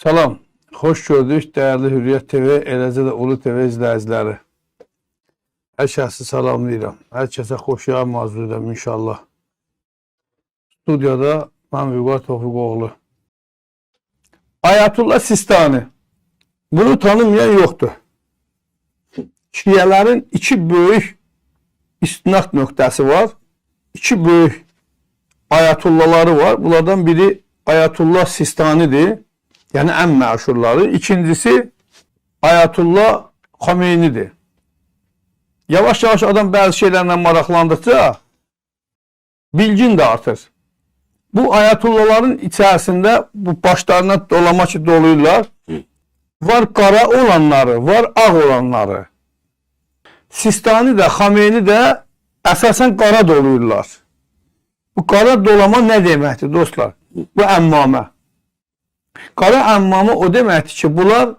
Salam, hoş gördük değerli Hürriyet TV, eləcə də Ulu TV izləyiciləri. Hər şəxsi salamlayıram. Hər kəsə xoşlayam arzu edirəm inşallah. Studiyada mən Vüqar Tofiqoğlu. Ayətullah Sistani. Bunu tanımayan yoxdur. Şiyələrin iki böyük istinad nöqtəsi var. İki böyük ayətullahları var. Bunlardan biri Ayətullah Sistanidir. Yəni ən məşhurları. İkincisi Ayətullah Xomeynidir. Yavaş-yavaş adam bəzi şeylərlə maraqlandıqca bilgin də artır. Bu ayətullahların içərisində bu başlarına dolama ki doluyurlar. Var qara olanları, var ağ olanları. Sistani də, Xomeyni də əsasən qara doluyurlar. Bu qara dolama nə deməkdir dostlar? Bu əmmamə. Qara əmmamə o deməkdir ki, bunlar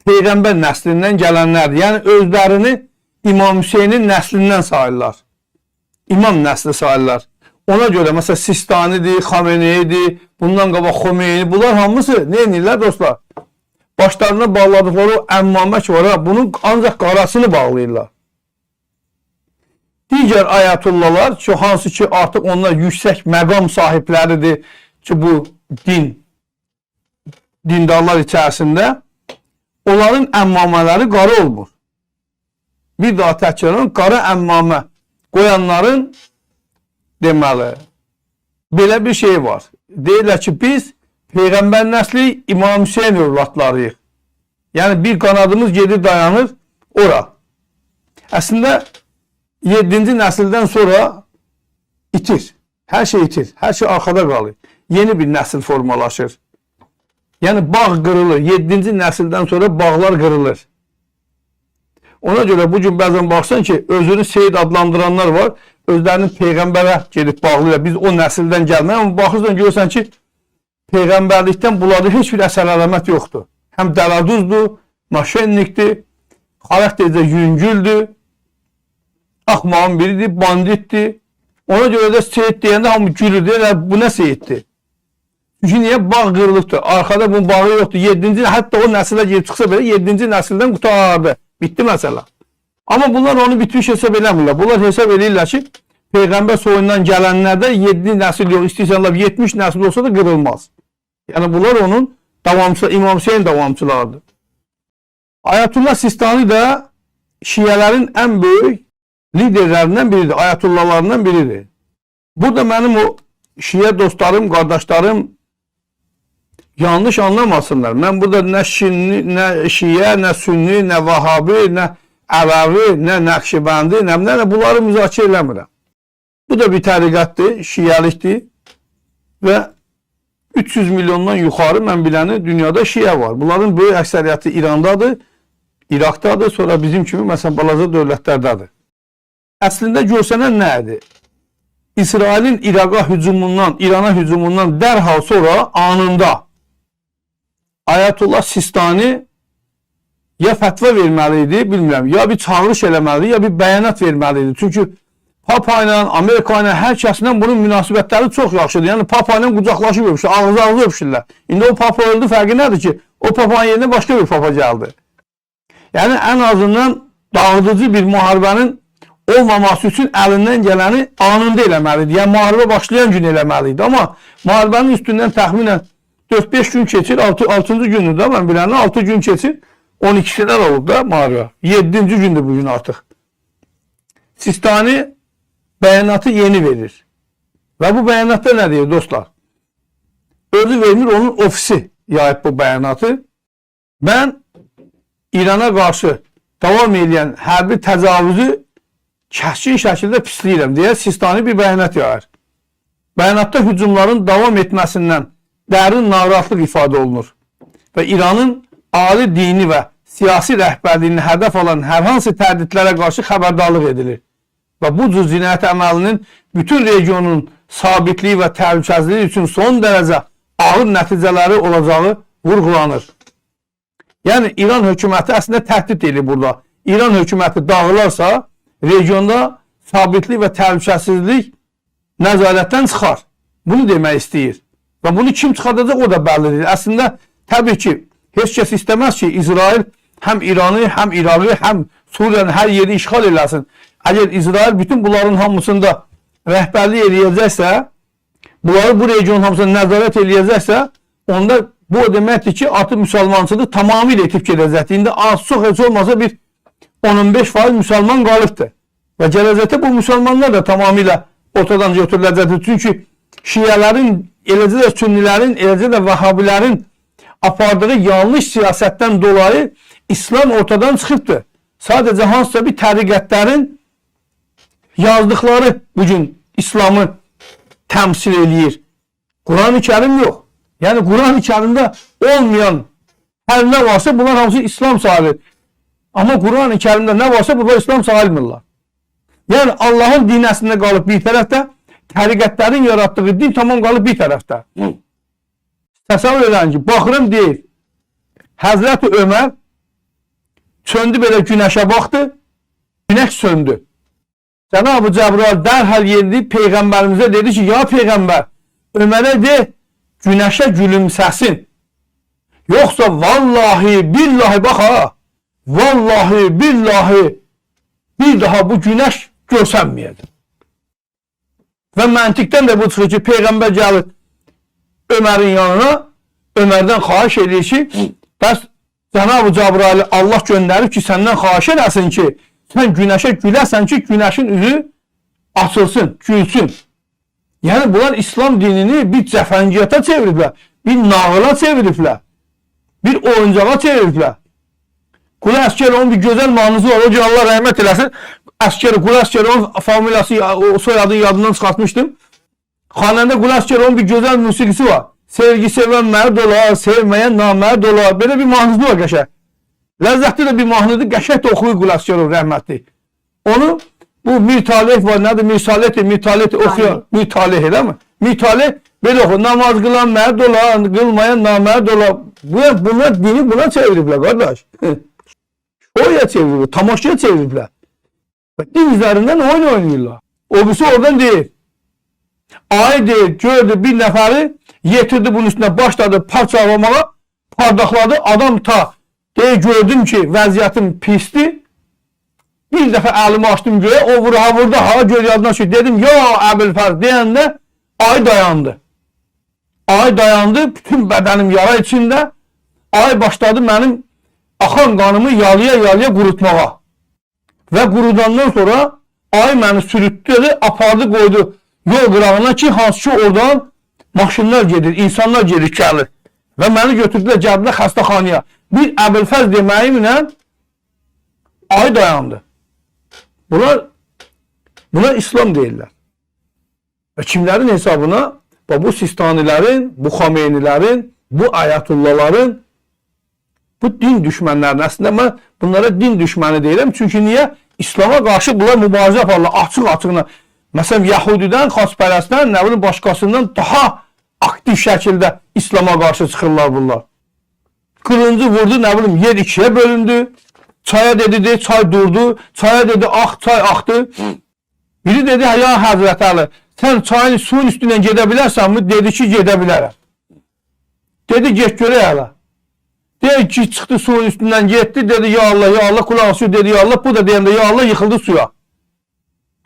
Peyğəmbər nəslindən gələnlərdir. Yəni özlərini İmam Hüseynin nəslindən sayırlar. İmam nəsli sayırlar. Ona görə məsələn Sistanidir, Xomeynidir, bundan qabaq Xomeyni, bunlar hamısı nə edirlər dostlar? Başlarına bağladıqları o əmmamə ki var, bunun ancaq qarasını bağlayırlar. Digər ayətullahlar ki, hansı ki artıq onlar yüksək məqam sahibləridir ki, bu dindarlar içərisində, onların əmmamələri qara olmur. Bir daha təkrar qara əmmamə qoyanların deməli, belə bir şey var. Deyirlər ki, biz Peyğəmbər nəsli İmam Hüseyin övladlarıyıq. Yəni bir qanadımız gedir dayanır ora. Əslində 7-ci nəsildən sonra itir. Hər şey itir. Hər şey arxada qalır. Yeni bir nəsil formalaşır. Yəni bağ qırılır. 7-ci nəsildən sonra bağlar qırılır. Ona görə bugün bəzən baxsan ki, özünü Seyid adlandıranlar var. Özlərinin Peyğəmbərə gedib bağlayırlar. Biz o nəsildən gəlməyik. Amma baxırsan görürsən ki, Peyğəmbərlikdən bunlarda heç bir əsər əlamət yoxdur. Həm dəladuzdur, naşenlikdir, xarakterdə yüngüldür, axmağın biridir, banditdir. Ona görə də Seyid deyəndə hamı gülür, deyirlər, bu nə Seyiddir? Çünki niyə? Bağ qırılıqdır. Arkada bunun bağı yoxdur. 7-ci, hətta o nəsilə gelib çıxsa belə 7-ci nəsildən qutardı. Bitdi məsələ. Amma bunlar onu bitmiş hesab eləmirlər. Bunlar hesab edirlər ki, Peyğəmbər soyundan gələnlərdə 7 nəsil yox, istəyirlər 70 nəsil olsa da qırılmaz. Yəni bunlar onun davamçıları, İmam Hüseyin davamçılarıdır. Ayətullah Sistani də şiyələrin ən böyük liderlərindən biridir, ayətullahlarından biridir. Burada mənim o şiyə dostlarım, qardaşlarım yanlış anlamasınlar. Mən burada nə şiyə, nə sünni, nə vahabi, nə əlavi, nə nəqşibəndi, nə bunları müzakirə eləmirəm. Bu da bir təriqətdir, şiyəlikdir və 300 milyondan yuxarı mən biləni dünyada şiyə var. Bunların böyük əksəriyyəti İrandadır, İraqdadır, sonra bizim kimi məsələn balaca dövlətlərdədir. Əslində görsənən nədir? İsrailin İraqa hücumundan, İrana hücumundan dərhal sonra anında Ayətullah Sistani ya fətva verməliydi, bilmirəm, ya bir çağırış eləməliydi, ya bir bəyanat verməliydi. Çünki Papa ilə, Amerika ilə, hər kəslə bunun münasibətləri çox yaxşıdır. Yəni Papa ilə qucaqlaşıb öpüşür, ağzı öpüşürlər. İndi o Papa öldü, fərqi nədir ki? O Papanın yerinə başqa bir Papa gəldi. Yəni ən azından dağıdıcı bir müharibənin olmaması üçün əlindən gələni anında eləməlidir. Yəni müharibə başlayan gün eləməliydi. Amma müharibənin üstündən təxminən 4-5 gün keçir, 6-cı gündür də mən biləni 6 gün keçir, 12-silər olub da müharibə. 7-ci gündür bugün artıq. Sistani bəyanatı yeni verir. Və bu bəyanatda nə deyir dostlar? Özü vermir, onun ofisi yayıb bu bəyanatı. Mən İrana qarşı davam edən hərbi təcavüzü kəskin şəkildə pisləyirəm deyə Sistani bir bəyanat yayır. Bəyanatda hücumların davam etməsindən dərin narahatlıq ifadə olunur və İranın ali dini və siyasi rəhbərliyini hədəf alan hər hansı təhdidlərə qarşı xəbərdarlıq edilir və bu cür cinayət əməlinin bütün regionun sabitliyi və təhlükəsizliyi üçün son dərəcə ağır nəticələri olacağı vurğulanır. Yəni İran hökuməti əslində təhdid edir burada. İran hökuməti dağılarsa regionda sabitlik və təhlükəsizlik nəzarətdən çıxar. Bunu demək istəyir. Və bunu kim çıxardacaq o da bəllidir. Əslində Tabii ki heç kəs istəməz ki, İsrail həm İranı, həm İraqı, həm Suriyanın hər yeri işğal eləsin. Əgər İsrail bütün bunların hamısında rəhbərlik eləyəcəksə, bunları bu regionun hamısına nəzarət eləyəcəksə, onda bu o deməkdir ki, artıq müsəlmançılığı tamamilə itib gedəcəkdir. İndi az çox heç olmasa bir 10-15% müsəlman qalıbdır. Və gələcəkdə bu müsəlmanlar da tamamilə ortadan götürüləcəkdir. Çünki şiələrin, eləcə də sünnilərin, eləcə də vəhabilərin apardığı yanlış siyasətdən dolayı İslam ortadan çıxıbdır. Sadəcə hansısa bir təriqətlərin yazdıqları bugün İslamı təmsil eləyir. Quran-ı Kərim yox. Yəni Quran-ı Kərimdə olmayan hər nə varsa bunlar hamısı İslam sayılır. Amma Quran-ı Kərimdə nə varsa bunlar İslam sayılmırlar. Yəni Allahın dini əslində qalıb bir tərəfdə, təriqətlərin yaratdığı din tamam qalıb bir tərəfdə. Təsəvvür edin ki, baxırım deyir, Həzrəti Ömər söndü belə günəşə baxdı, günəş söndü. Cənab-ı Cəbrail dərhal yerdi, Peyğəmbərimizə dedi ki, ya Peyğəmbər, Ömərə de, günəşə gülümsəsin. Yoxsa vallahi, billahi, bax ha, vallahi, billahi, bir daha bu günəş görsənməyəcək. Və məntiqdən də bu çıxır ki, Peyğəmbər gəlir Ömərin yanına, Ömərdən xahiş edir ki, bəs Cənab-ı Cəbraili Allah göndərib ki, səndən xahiş eləsin ki, sən günəşə güləsən ki, günəşin üzü açılsın, gülsün. Yəni, bunlar İslam dinini bir cəfəngiyyata çeviriblər, bir nağıla çeviriblər, bir oyuncağa çeviriblər. Qul Əskərovun bir gözəl mahnısı var, o ki, Allah rəhmət eləsin. Qul Əskərovun familiyası, soyadını yadından çıxartmışdım. Xanəndə Qul Əskərovun bir gözəl musiqisi var. Sevgi sevən mərd olar, sevməyən namərd olar. Belə bir mahnısı var qəşək. Ləzzətli də bir mahnıdır, qəşək də oxuyur Qul Əskərov rəhmətli. Onu, bu Mir Taleh var, nədir? Mir Taleh oxuyor. Mir Taleh elə mi? Mir Taleh belə oxuyur. Namaz qılan mərd olar, qılmayan namərd olar. Bunlar dini buna çeviriblər, qardaş. Oraya çeviriblər, tamaşaya çeviriblər. Din üzərindən oyun oynayırlar. O birisi oradan deyir. Ay deyir, gördü bir nəfəri, yetirdi bunun üstünə, başladı parçalamağa, pardakladı, adam ta. Deyir, gördüm ki, vəziyyətim pisdir. Bir dəfə əlimi açdım göyə, o vurdu, ha, gör yadına şey. Dedim, ya Əbülfəz deyəndə, ay dayandı. Ay dayandı, bütün bədənim yara içində. Ay başladı mənim axan qanımı yalıya qurutmağa. Və qurudandan sonra ay məni sürütdü, apardı, qoydu yol qırağına ki, hansı ki oradan maşınlar gedir, insanlar gedir, gəlir. Və məni götürdülər, gəldilər xəstəxanaya. Bir Əbülfəz deməyimlə ay dayandı. Buna İslam deyirlər. Və kimlərin hesabına? Bu Sistanilərin, bu Xomeynilərin, bu Ayətullahların, bu din düşmənlərin, əslində mən bunlara din düşməni deyirəm. Çünki niyə? İslama qarşı bunlar mübarizə aparırlar, açıq-açığına. Məsələn, Yahudidən, xaspərəstdən, nə bilim, başqasından daha aktiv şəkildə İslama qarşı çıxırlar bunlar. Qılıncı vurdu, nə bilim, yer ikiyə bölündü. Çaya dedi, çay durdu. Çaya dedi, çay axdı. Biri dedi, ya Həzrət Əli, sən çayın suyun üstündən gedə bilərsənmi? Dedi ki, gedə bilərəm. Dedi, get görək hələ. Deyir ki, çıxdı suyun üstündən getdi, dedi, ya Allah, kulaq su, dedi, ya Allah, bu da deyəndə, ya Allah, yıxıldı suya.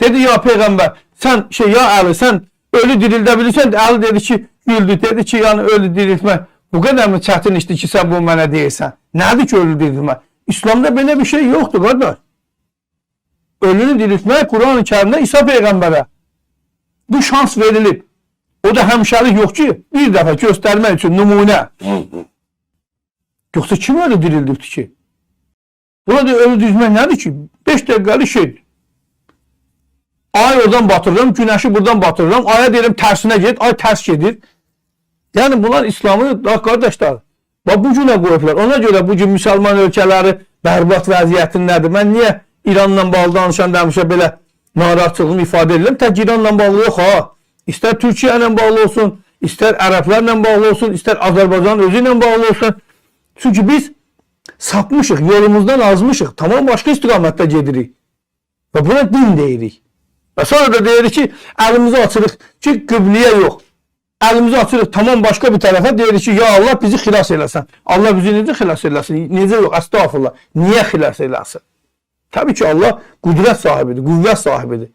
Dedi, ya Peyğəmbər, sən, ya Əli, sən ölü dirildə bilirsən, Əli dedi ki, güldü, dedi ki, yəni ölü diriltmək, bu qədər mi çətin işdir ki, sən bunu mənə deyirsən? Nədir ki, ölü diriltmək? İslamda belə bir şey yoxdur, qardaş. Ölünü diriltmək Quran-ı Kərimdə İsa Peyğəmbərə bu şans verilib. O da həmişəlik yox ki, bir dəfə göstərmək üçün nümunə. Yoxsa kim öyle dirildibdir ki? Burada ölü dizmək nədir ki? 5 dəqiqəlik şeydir. Ay oradan batırıram, günəşi buradan batırıram, aya deyirəm tərsinə get, ay tərs gedir. Yəni bunlar İslamı, qardaşlar, bu günə qoyublar. Ona görə bugün müsəlman ölkələri bərbad vəziyyətindədir. Mən niyə İranla bağlı danışan demişə belə narahatçılığımı ifadə edirəm? Tək İranla bağlı yox ha. İstər Türkiyə ilə bağlı olsun, istər ərəblərlə bağlı olsun, istər Azərbaycan özü ilə bağlı olsun. Çünki biz sapmışıq, yolumuzdan azmışıq, tamam başqa istiqamətdə gedirik. Və buna din deyirik. Və sonra da deyirik ki, əlimizi açırıq ki, qıbliyə yox. Elimizi açırıq tamam başka bir tarafa, deyirik ki ya Allah bizi xilas eləsən. Allah bizi necə xilas eləsin? Necə yox? Estağfurullah. Niyə xilas eləsin? Tabii ki Allah qüdrət sahibidir, qüvvət sahibidir.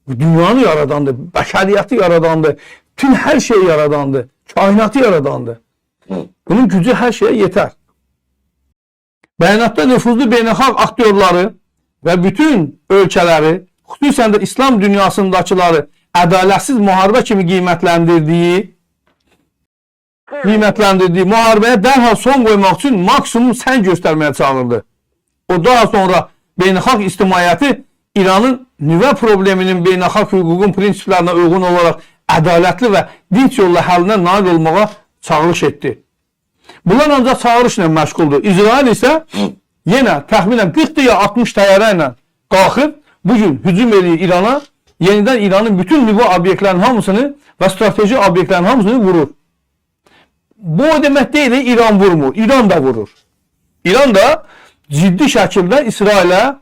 Dünyanı yaradandır, bəşəriyyəti yaradandır, bütün her şeyi yaradandır, kainatı yaradandır. Bunun gücü her şeye yeter. Bəyanatda nüfuzlu beynəlxalq aktörləri və bütün ölkələri, xüsusən də İslam dünyasındakıları ədalətsiz müharibə kimi qiymətləndirdiyi müharibəyə dərhal son qoymaq üçün maksimum sən göstərməyə çağırdı. O daha sonra beynəlxalq ictimaiyyəti İranın nüvə probleminin beynəlxalq hüququn prinsiplərinə uyğun olaraq ədalətli və dinç yolla həllinə nail olmağa çağırış etdi. Bunlar ancaq çağırışla məşğuldur. İsrail isə yenə təxminən 40 ya 60 təyyarə ilə qalxıb bugün hücum edir İrana, yenidən İranın bütün nüvə obyektlərinin hamısını və strateji obyektlərin hamısını vurur. Bu o demək deyil, İran vurmur, İran da vurur. İran da ciddi şəkildə İsrailə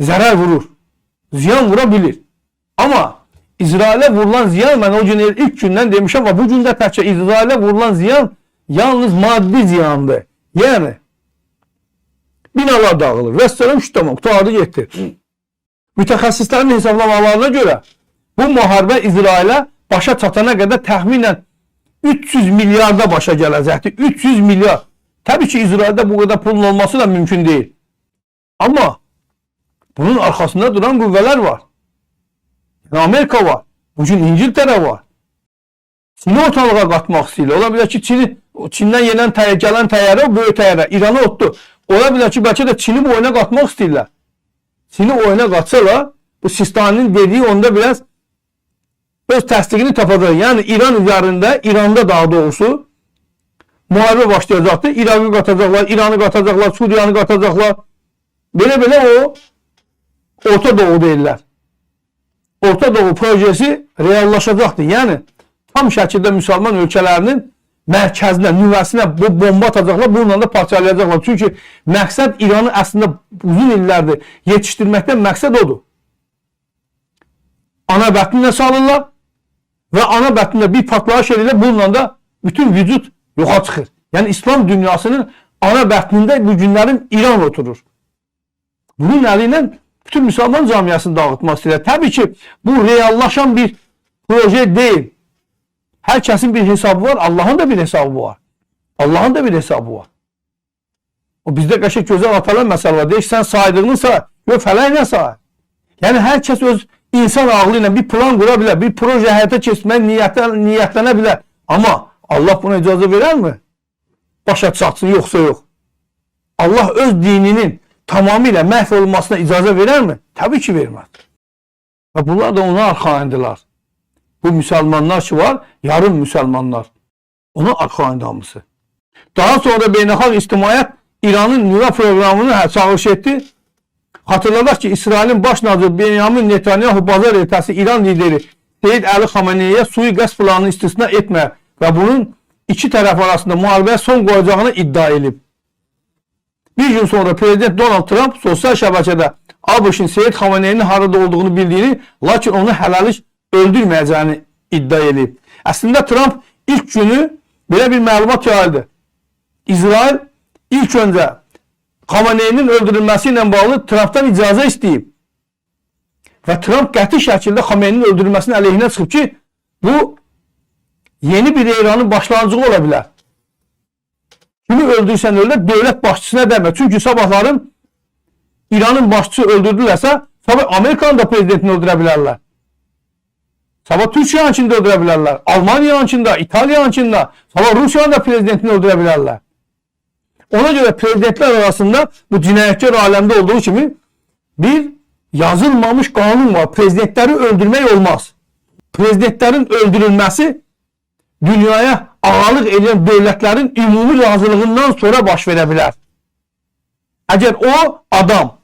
zərər vurur, ziyan vura bilir. Amma İsrailə vurulan ziyan, mən o gün ilk gündən demişəm, bu gün də təkcə İsrailə vurulan ziyan yalnız maddi ziyandır. Yəni binalar dağılır. Vəssalam şu tamam, qurtardı getdi. Mütəxəssislərin hesablamalarına görə bu müharibə İsrailə başa çatana qədər təxminən 300 milyarda başa gələcəkdir. 300 milyar. Təbii ki İsraildə bu qədər pulun olması da mümkün deyil. Amma bunun arkasında duran qüvvələr var. Amerika var. Bugün İngiltərə var. Çin'i ortalığa qatmaq istəyirlər. Ola bilər ki Çindən gələn təyyarə, o böyük təyyarə İranı otdu. Ola bilər ki bəlkə də Çin'i bu oyuna qatmaq istəyirlər. Çin'i oyuna qatsalar, bu Sistani'nin dediği onda biraz öz təsdiqini tapacaq. Yəni İran üzərində, İranda daha doğrusu müharibə başlayacaqdır. İraqı qatacaqlar, İranı qatacaqlar, Suriyanı qatacaqlar. Belə o Orta Doğu deyirlər. Orta Doğu projesi reallaşacaqdır. Yəni tam şəkildə müsəlman ölkələrinin mərkəzinə, nüvəsinə bu bomba atacaqlar, bununla da parçalayacaqlar. Çünki məqsəd İranı əslində uzun illərdir yetişdirməkdən məqsəd odur. Ana bətninə salırlar və ana bətnində bir partlayış edirlər, bununla da bütün vücut yoxa çıxır. Yəni İslam dünyasının ana bətnində bu günlərin İran oturur. Bunun əli ilə bütün müsəlman camiasını dağıtmaq istəyirlər. Təbii ki bu reallaşan bir proje deyil. Hər kəsin bir hesabı var, Allahın da bir hesabı var. Allahın da bir hesabı var. O bizdə qəşəng gözəl atalar məsələ var. Deyək, sən saydığını say, yox fələyinə say. Yəni hər kəs öz insan ağlı ilə bir plan qura bilər, bir proje həyata keçmək niyyətlənə bilər. Amma Allah buna icazə verərmi? Başa çatsın, yoxsa yox. Allah öz dininin tamamilə məhv olmasına icazə verərmi? Təbii ki verməz. Və bunlar da ona arxayındılar. Bu müsəlmanlar ki var, yarım müsəlmanlar. Ona arxayındı hamısı. Daha sonra beynəlxalq ictimaiyyət İranın nüvə proqramını çağırış etdi. Hatırladaq ki, İsrailin baş naziri Benyamin Netanyahu bazar ertəsi İran lideri Seyid Əli Xameneiyə sui-qəsd planını istisna etmə və bunun iki tərəf arasında müharibəyə son qoyacağını iddia edib. Bir gün sonra Prezident Donald Trump sosial şəbəkədə ABŞ-in Seyid Xameneinin harada olduğunu bildiyini, lakin onu hələlik öldürməyəcəyini iddia edib. Əslində Trump ilk günü belə bir məlumat yayıldı. İsrail ilk öncə Xameneinin öldürülməsi ilə bağlı Trumpdan icazə istəyib. Və Trump qəti şəkildə Xameneinin öldürülməsinin əleyhinə çıxıb ki, bu yeni bir İranın başlanğıcı ola bilər. Kimi öldürsən öldür, dövlət başçısına dəmə. Çünki sabahların İranın başçısı öldürdülərsə, sabah Amerikanın da prezidentini öldürə bilərlər. Sabah Türkiye'nin içində öldürə bilərlər. Almaniyanın içində, İtaliyanın içində, sabah Rusiyanın da prezidentini öldürə bilərlər. Ona göre prezidentler arasında bu cinayetçi alemde olduğu kimi bir yazılmamış kanun var. Prezidentleri öldürmek olmaz. Prezidentlerin öldürülmesi dünyaya ağalık eden devletlerin ümumi razılığından sonra baş verebilir. Eğer o adam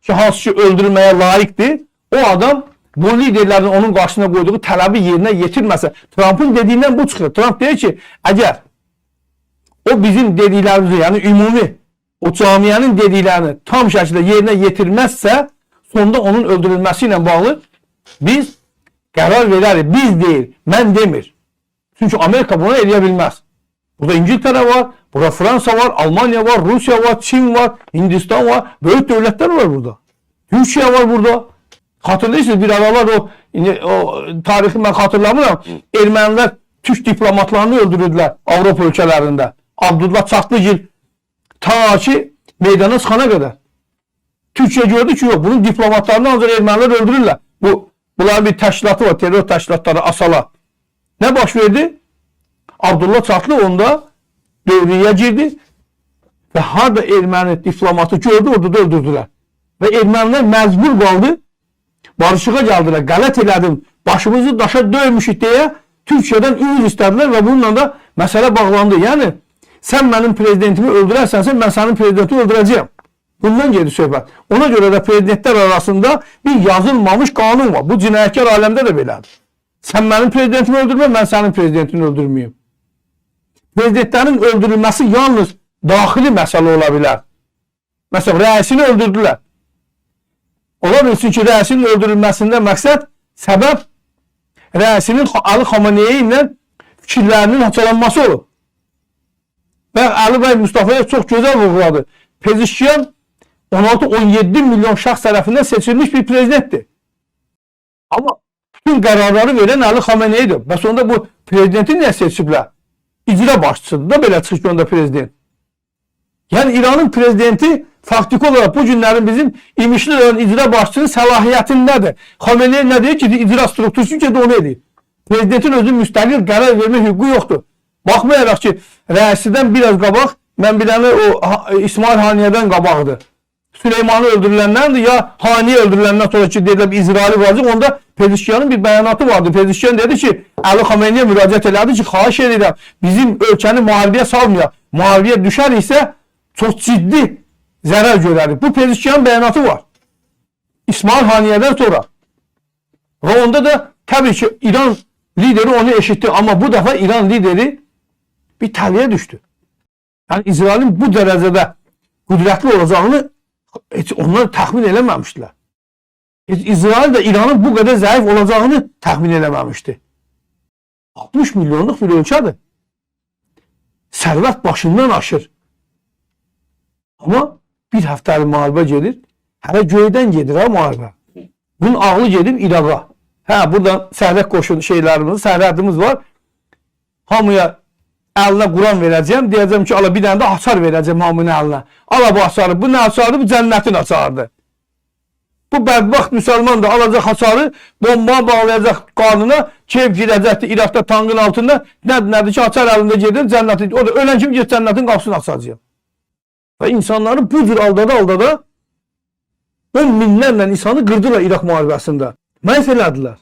ki hansı ki öldürülmeye layıktır, o adam bu liderlerin onun karşısına koyduğu tələbi yerine getirməsə, Trump'ın dediğinden bu çıxır. Trump deyir ki, eğer o bizim dediklərimizi, yani ümumi o camianın dediklərini tam şəkildə yerinə yetirməzsə, sonda onun öldürülməsi ilə bağlı biz qərar verərik. Biz deyil, mən demir. Çünki Amerika bunu eləyə bilməz. Burada İngiltərə var, burada Fransa var, Almanya var, Rusiya var, Çin var, Hindistan var. Böyük dövlətlər var burada. Türkiyə var burada. Hatırlayırsınız bir aralar o tarixi mən xatırlamıram. Ermənilər Türk diplomatlarını öldürürdülər Avropa ölkələrində. Abdullah Çatlıgil ta ki meydana çıxana qədər. Türkiyə gördü ki, yok, bunun diplomatlarını ancaq ermənilər öldürürlər. Bunların bir təşkilatı var, terör təşkilatları Asala. Ne baş verdi? Abdullah Çatlı onda dövrəyə girdi və harada erməni diplomatı gördü, orada da öldürdülər. Və ermənilər məcbur qaldı, barışığa gəldilər, qələt elədim, başımızı daşa döymüşük deyə Türkiyədən üzr istədilər və bununla da məsələ bağlandı. Yəni, sən mənim prezidentimi öldürərsənsə, mən sənin prezidentini öldürəcəyəm. Bundan gedir söhbət. Ona görə də prezidentlər arasında bir yazılmamış qanun var. Bu cinayətkar aləmdə də belədir. Sən mənim prezidentimi öldürmə, mən sənin prezidentini öldürməyim. Prezidentlərin öldürülməsi yalnız daxili məsələ ola bilər. Məsələn, rəisini öldürdülər. Ola bilsin ki, rəisinin öldürülməsində məqsəd, səbəb rəisinin Ali Xamenei ilə fikirlərinin haçalanması olub. Və Ali bəy Mustafa'ya çox gözəl vurğuladı. Pezişkiyan 16-17 milyon şəxs tərəfindən seçilmiş bir prezidentdir. Amma bütün qərarları verən Ali Xamenei'dir. Bəs onda bu prezidenti niyə seçiblər? İcra başçısıdır da belə çıxış onda prezident. Yəni İranın prezidenti faktiki olarak bu günlərin bizim imişli olan icra başçısının səlahiyyətindədir. Xamenei nə deyir ki, icra struktursu ki, onu edir. Prezidentin özü müstəqil qərar vermə hüququ yoxdur. Baxmayaraq ki, rəisidən biraz qabaq, mən biləni o İsmail Haniyədən qabaqdır. Süleymanı öldürülənlərdir ya Haniye öldürüləndən sonra ki, deyilən İsraili vazıq, onda Pezişkiyanın bir bəyanatı vardı. Pezişkiyan dedi ki, Ali Xamenei'yə müraciət elədi ki, xahiş edirəm, bizim ölkəni müharibəyə salmayaq. Müharibəyə düşər isə çox ciddi zərər görərik. Bu Pezişkiyanın bəyanatı var. İsmail Haniyədən sonra. Və onda da təbii ki, İran lideri onu eşitdi. Amma bu dəfə İran lideri bir təliyə düşdü. Yəni İsrailin bu dərəcədə qüdrətli olacağını heç onlar təxmin eləməmişdilər. İsrail də İranın bu qədər zəif olacağını təxmin eləməmişdi. 60 milyonluq bir ölkədir. Sərvət başından aşır. Amma bir həftəlik müharibə gedir. Hələ göydən gedir ha müharibə. Bunun ağlı gedib İraqa. Hə, buradan sərhəd qoşun şeylərimiz, sərhədimiz var. Hamıya əlinə Quran verəcəm. Deyəcəm ki, ala bir dənə də açar verəcəm hamının əlinə. Ala bu açarı. Bu nə açardı? Bu cənnətin açardı. Bu bədbaxt müsəlman da alacaq açarı, bomba bağlayacaq qarnına, keyf girəcəkdir İraqda tankın altında. Nədir ki, açar əlində gedir cənnətin. O da ölən kim gedir cənnətin qapısını açacaq. Və insanları bu cür aldada 10 minlərlə insanı qırdılar İraq müharibəsində. Məhv elədilər.